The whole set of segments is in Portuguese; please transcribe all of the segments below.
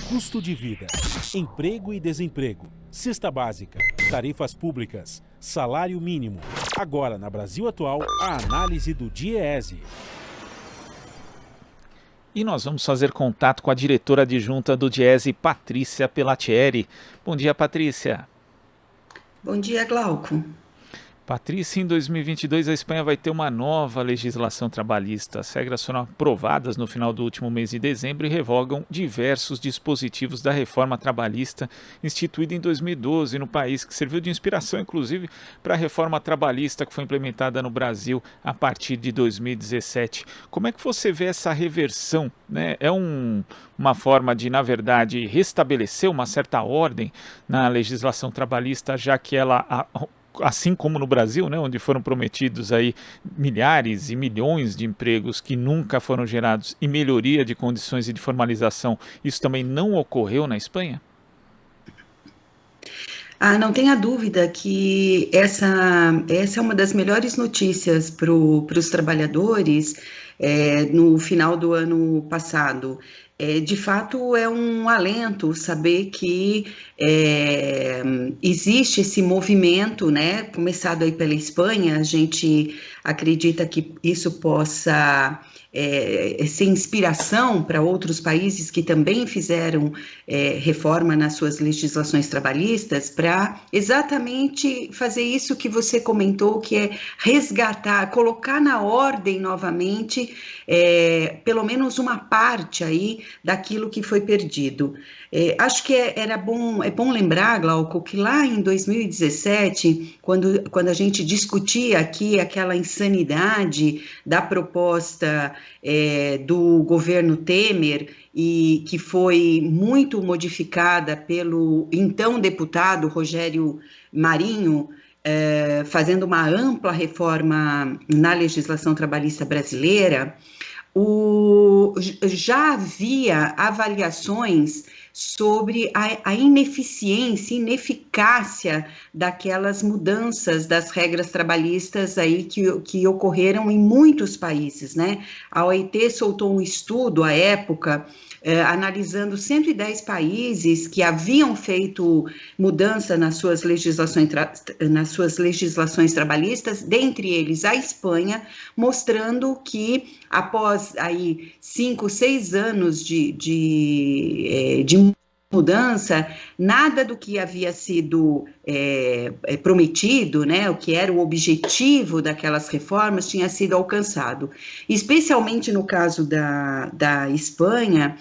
Custo de vida, emprego e desemprego, cesta básica, tarifas públicas, salário mínimo. Agora, na Brasil Atual, a análise do DIEESE. E nós vamos fazer contato com a diretora adjunta do DIEESE, Patrícia Pelatieri. Bom dia, Patrícia. Bom dia, Glauco. Patrícia, em 2022 a Espanha vai ter uma nova legislação trabalhista. As regras foram aprovadas no final do último mês de dezembro e revogam diversos dispositivos da reforma trabalhista instituída em 2012 no país, que serviu de inspiração, inclusive, para a reforma trabalhista que foi implementada no Brasil a partir de 2017. Como é que você vê essa reversão, né? É uma forma de, na verdade, restabelecer uma certa ordem na legislação trabalhista, já que ela... assim como no Brasil, né, onde foram prometidos aí milhares e milhões de empregos que nunca foram gerados e melhoria de condições e de formalização, isso também não ocorreu na Espanha? Não tenha dúvida que essa é uma das melhores notícias para os trabalhadores no final do ano passado. De fato, é um alento saber que existe esse movimento, né, começado aí pela Espanha. A gente acredita que isso possa ser inspiração para outros países que também fizeram reforma nas suas legislações trabalhistas, para exatamente fazer isso que você comentou, que é resgatar, colocar na ordem novamente pelo menos uma parte aí daquilo que foi perdido. Acho que é bom lembrar, Glauco, que lá em 2017, quando a gente discutia aqui aquela insanidade da proposta do governo Temer, e que foi muito modificada pelo então deputado Rogério Marinho, fazendo uma ampla reforma na legislação trabalhista brasileira, já havia avaliações sobre a ineficiência, ineficácia daquelas mudanças das regras trabalhistas aí que ocorreram em muitos países, né? A OIT soltou um estudo à época, analisando 110 países que haviam feito mudança nas suas legislações trabalhistas, dentre eles a Espanha, mostrando que após aí 5, 6 anos de mudança, nada do que havia sido prometido, né, o que era o objetivo daquelas reformas, tinha sido alcançado. Especialmente no caso da Espanha,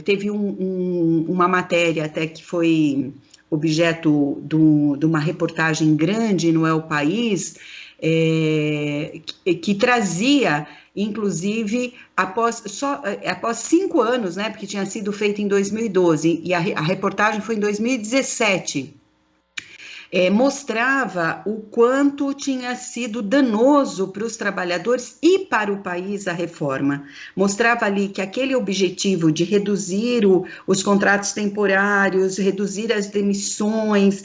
teve uma matéria até que foi objeto de uma reportagem grande no El País, que trazia, inclusive, após 5 anos, né, porque tinha sido feito em 2012, e a reportagem foi em 2017, mostrava o quanto tinha sido danoso para os trabalhadores e para o país a reforma. Mostrava ali que aquele objetivo de reduzir os contratos temporários, reduzir as demissões,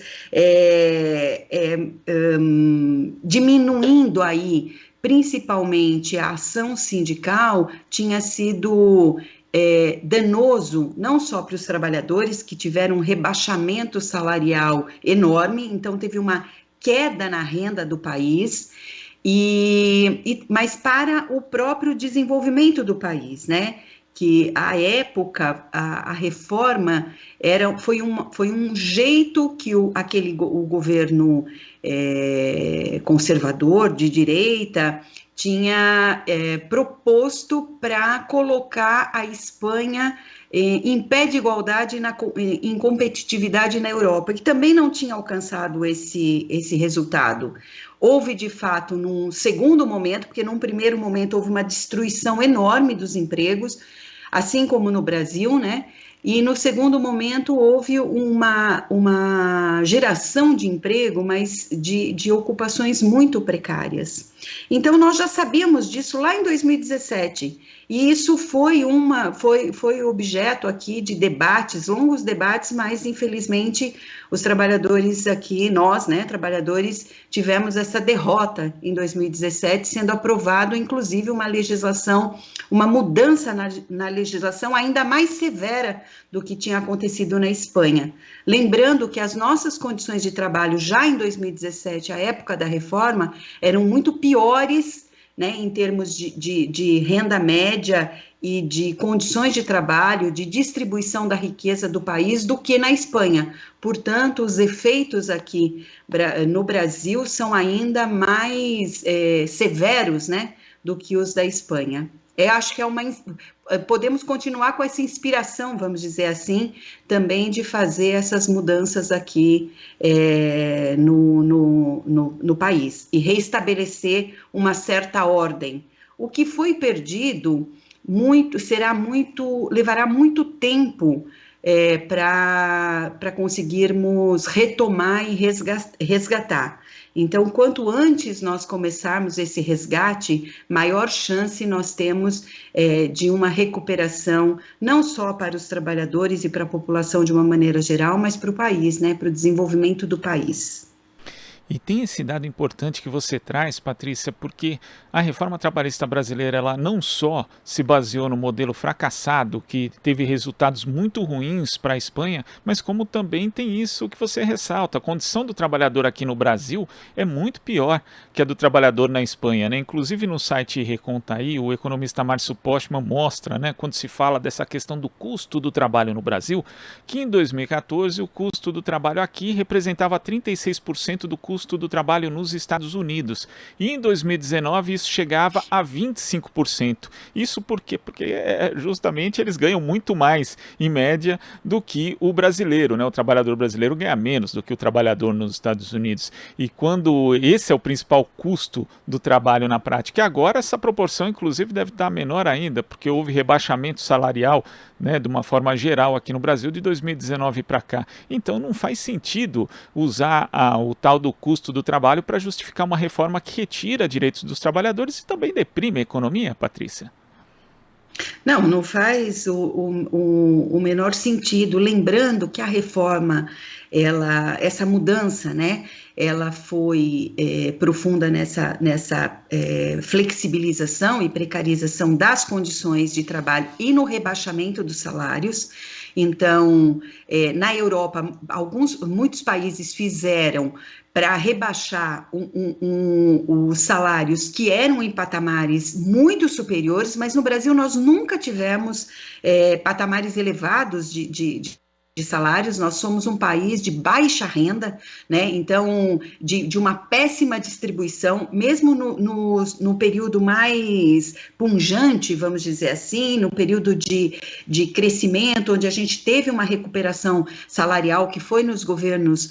diminuindo aí principalmente a ação sindical, tinha sido danoso não só para os trabalhadores, que tiveram um rebaixamento salarial enorme, então teve uma queda na renda do país, mas para o próprio desenvolvimento do país, né? Que à época a reforma foi um jeito que o governo conservador de direita tinha proposto para colocar a Espanha em pé de igualdade em competitividade na Europa, que também não tinha alcançado esse resultado. Houve, de fato, num segundo momento, porque num primeiro momento houve uma destruição enorme dos empregos, assim como no Brasil, né? E no segundo momento houve uma geração de emprego, mas de ocupações muito precárias. Então, nós já sabíamos disso lá em 2017, e isso foi objeto aqui de debates, longos debates, mas infelizmente os trabalhadores aqui, nós, né, trabalhadores, tivemos essa derrota em 2017, sendo aprovado, inclusive, uma legislação, uma mudança na legislação ainda mais severa do que tinha acontecido na Espanha. Lembrando que as nossas condições de trabalho já em 2017, a época da reforma, eram muito piores, né, em termos de renda média e de condições de trabalho, de distribuição da riqueza do país, do que na Espanha. Portanto, os efeitos aqui no Brasil são ainda mais severos, né, do que os da Espanha. Acho que podemos continuar com essa inspiração, vamos dizer assim, também de fazer essas mudanças aqui no país e reestabelecer uma certa ordem. O que foi perdido levará muito tempo para conseguirmos retomar e resgatar. Então, quanto antes nós começarmos esse resgate, maior chance nós temos de uma recuperação, não só para os trabalhadores e para a população de uma maneira geral, mas para o país, né, para o desenvolvimento do país. E tem esse dado importante que você traz, Patrícia, porque a reforma trabalhista brasileira ela não só se baseou no modelo fracassado, que teve resultados muito ruins para a Espanha, mas como também tem isso que você ressalta. A condição do trabalhador aqui no Brasil é muito pior que a do trabalhador na Espanha, né? Inclusive no site Recontaí, o economista Márcio Postman mostra, né, quando se fala dessa questão do custo do trabalho no Brasil, que em 2014 o custo do trabalho aqui representava 36% do custo do trabalho nos Estados Unidos. E em 2019 isso chegava a 25%. Isso por quê? Porque justamente eles ganham muito mais, em média, do que o brasileiro, né? O trabalhador brasileiro ganha menos do que o trabalhador nos Estados Unidos. E quando esse é o principal custo do trabalho na prática, e agora essa proporção, inclusive, deve estar menor ainda, porque houve rebaixamento salarial, né, de uma forma geral aqui no Brasil de 2019 para cá. Então não faz sentido usar o tal do custo do trabalho para justificar uma reforma que retira direitos dos trabalhadores e também deprime a economia, Patrícia. Não faz o menor sentido, lembrando que a reforma, essa mudança, né, ela foi profunda nessa flexibilização e precarização das condições de trabalho e no rebaixamento dos salários. Então, na Europa, muitos países fizeram para rebaixar os salários que eram em patamares muito superiores, mas no Brasil nós nunca tivemos patamares elevados de salários. Nós somos um país de baixa renda, né? Então, de uma péssima distribuição, mesmo no período mais punjante, vamos dizer assim, no período de crescimento, onde a gente teve uma recuperação salarial, que foi nos governos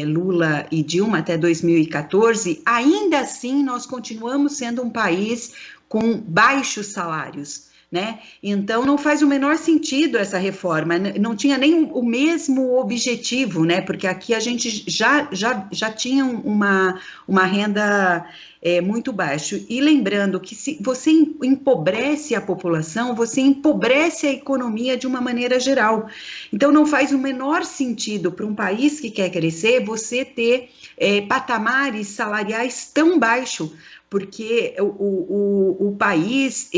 Lula e Dilma até 2014, ainda assim nós continuamos sendo um país com baixos salários, né? Então não faz o menor sentido essa reforma, não tinha nem o mesmo objetivo, né? Porque aqui a gente já tinha uma renda muito baixa. E lembrando que se você empobrece a população, você empobrece a economia de uma maneira geral. Então não faz o menor sentido para um país que quer crescer você ter patamares salariais tão baixos, porque o país,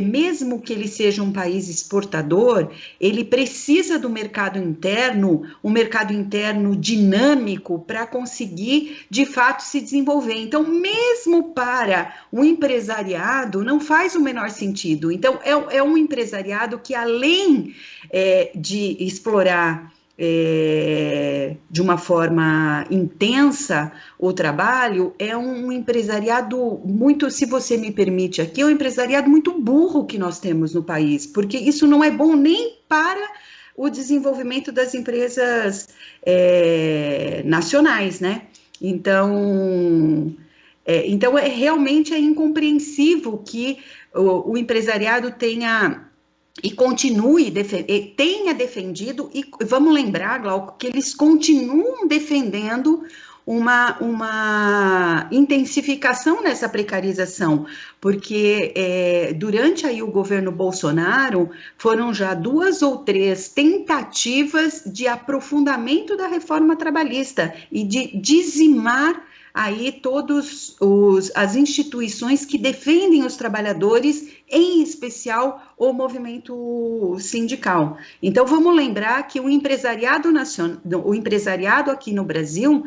mesmo que ele seja um país exportador, ele precisa do mercado interno, um mercado interno dinâmico para conseguir, de fato, se desenvolver. Então, mesmo para o empresariado, não faz o menor sentido. Então, é um empresariado que, além de explorar de uma forma intensa o trabalho, é um empresariado muito, se você me permite aqui, é um empresariado muito burro que nós temos no país, porque isso não é bom nem para o desenvolvimento das empresas nacionais, né? Então realmente incompreensível que o empresariado tenha e tenha defendido, e vamos lembrar, Glauco, que eles continuam defendendo uma intensificação nessa precarização, porque durante aí o governo Bolsonaro foram já 2 ou 3 tentativas de aprofundamento da reforma trabalhista e de dizimar aí todas as instituições que defendem os trabalhadores, em especial o movimento sindical. Então, vamos lembrar que o empresariado aqui no Brasil,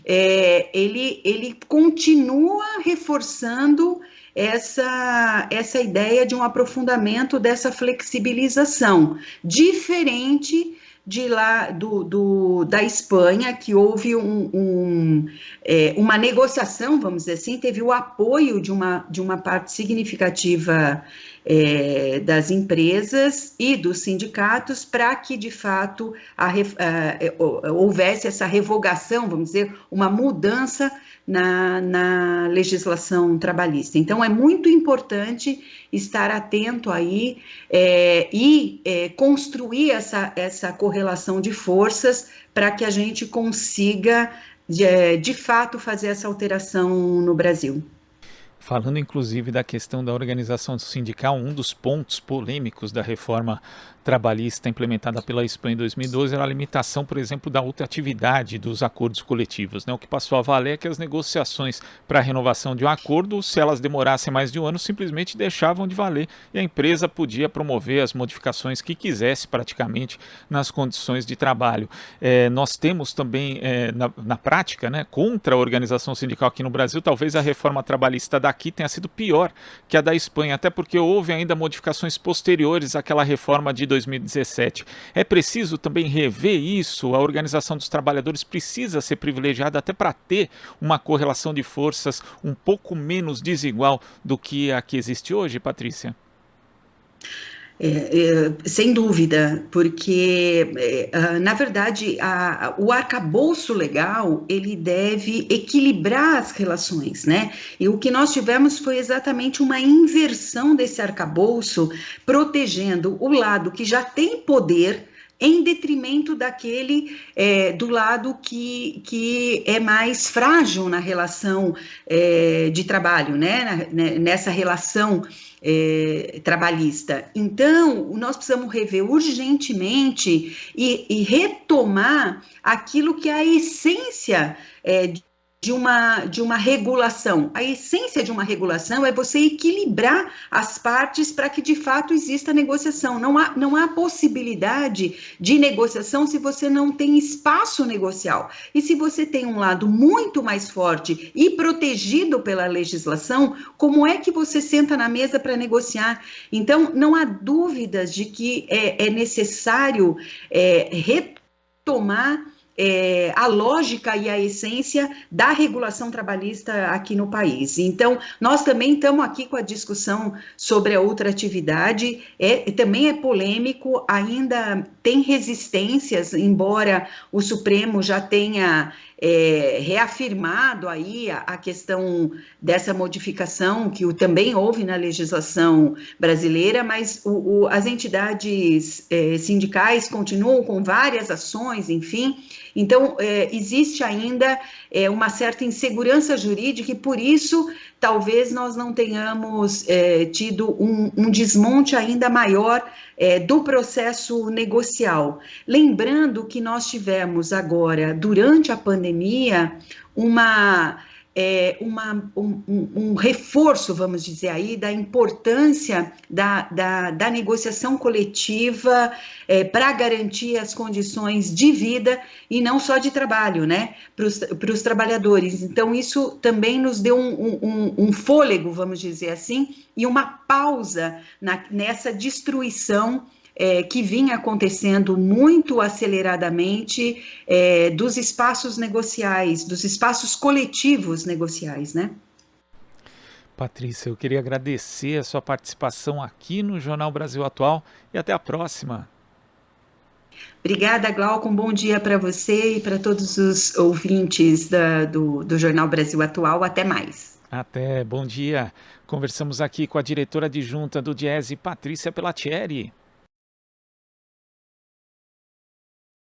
ele continua reforçando essa ideia de um aprofundamento dessa flexibilização, diferente de lá da Espanha, que houve uma negociação, vamos dizer assim, teve o apoio de uma parte significativa das empresas e dos sindicatos para que, de fato, houvesse essa revogação, vamos dizer, uma mudança na legislação trabalhista. Então, é muito importante estar atento aí e construir essa correlação de forças para que a gente consiga, de fato, fazer essa alteração no Brasil. Falando inclusive da questão da organização sindical, um dos pontos polêmicos da reforma trabalhista implementada pela Espanha em 2012 era a limitação, por exemplo, da ultratividade dos acordos coletivos, né? O que passou a valer é que as negociações para a renovação de um acordo, se elas demorassem mais de um ano, simplesmente deixavam de valer e a empresa podia promover as modificações que quisesse praticamente nas condições de trabalho. Nós temos também, na prática, né, contra a organização sindical aqui no Brasil, talvez a reforma trabalhista daqui tenha sido pior que a da Espanha, até porque houve ainda modificações posteriores àquela reforma de 2017. É preciso também rever isso, a organização dos trabalhadores precisa ser privilegiada até para ter uma correlação de forças um pouco menos desigual do que a que existe hoje, Patrícia? Sem dúvida, porque, na verdade, o arcabouço legal, ele deve equilibrar as relações, né? E o que nós tivemos foi exatamente uma inversão desse arcabouço, protegendo o lado que já tem poder, em detrimento daquele do lado que é mais frágil na relação de trabalho, né? Nessa relação trabalhista. Então, nós precisamos rever urgentemente e retomar aquilo que é a essência de uma regulação. A essência de uma regulação é você equilibrar as partes para que, de fato, exista negociação. Não há possibilidade de negociação se você não tem espaço negocial. E se você tem um lado muito mais forte e protegido pela legislação, como é que você senta na mesa para negociar? Então, não há dúvidas de que é necessário retomar a lógica e a essência da regulação trabalhista aqui no país. Então, nós também estamos aqui com a discussão sobre a ultratividade, também é polêmico, ainda tem resistências, embora o Supremo já tenha reafirmado aí a questão dessa modificação que também houve na legislação brasileira, mas as entidades sindicais continuam com várias ações, enfim. Então, existe ainda uma certa insegurança jurídica e, por isso, talvez nós não tenhamos tido um desmonte ainda maior do processo negocial. Lembrando que nós tivemos agora, durante a pandemia, um reforço, vamos dizer aí, da importância da negociação coletiva para garantir as condições de vida e não só de trabalho, né, para os trabalhadores. Então, isso também nos deu um fôlego, vamos dizer assim, e uma pausa nessa destruição que vinha acontecendo muito aceleradamente dos espaços negociais, dos espaços coletivos negociais, né? Patrícia, eu queria agradecer a sua participação aqui no Jornal Brasil Atual e até a próxima. Obrigada, Glauco, um bom dia para você e para todos os ouvintes do Jornal Brasil Atual. Até mais. Até, bom dia. Conversamos aqui com a diretora adjunta do Diese, Patrícia Pellatieri.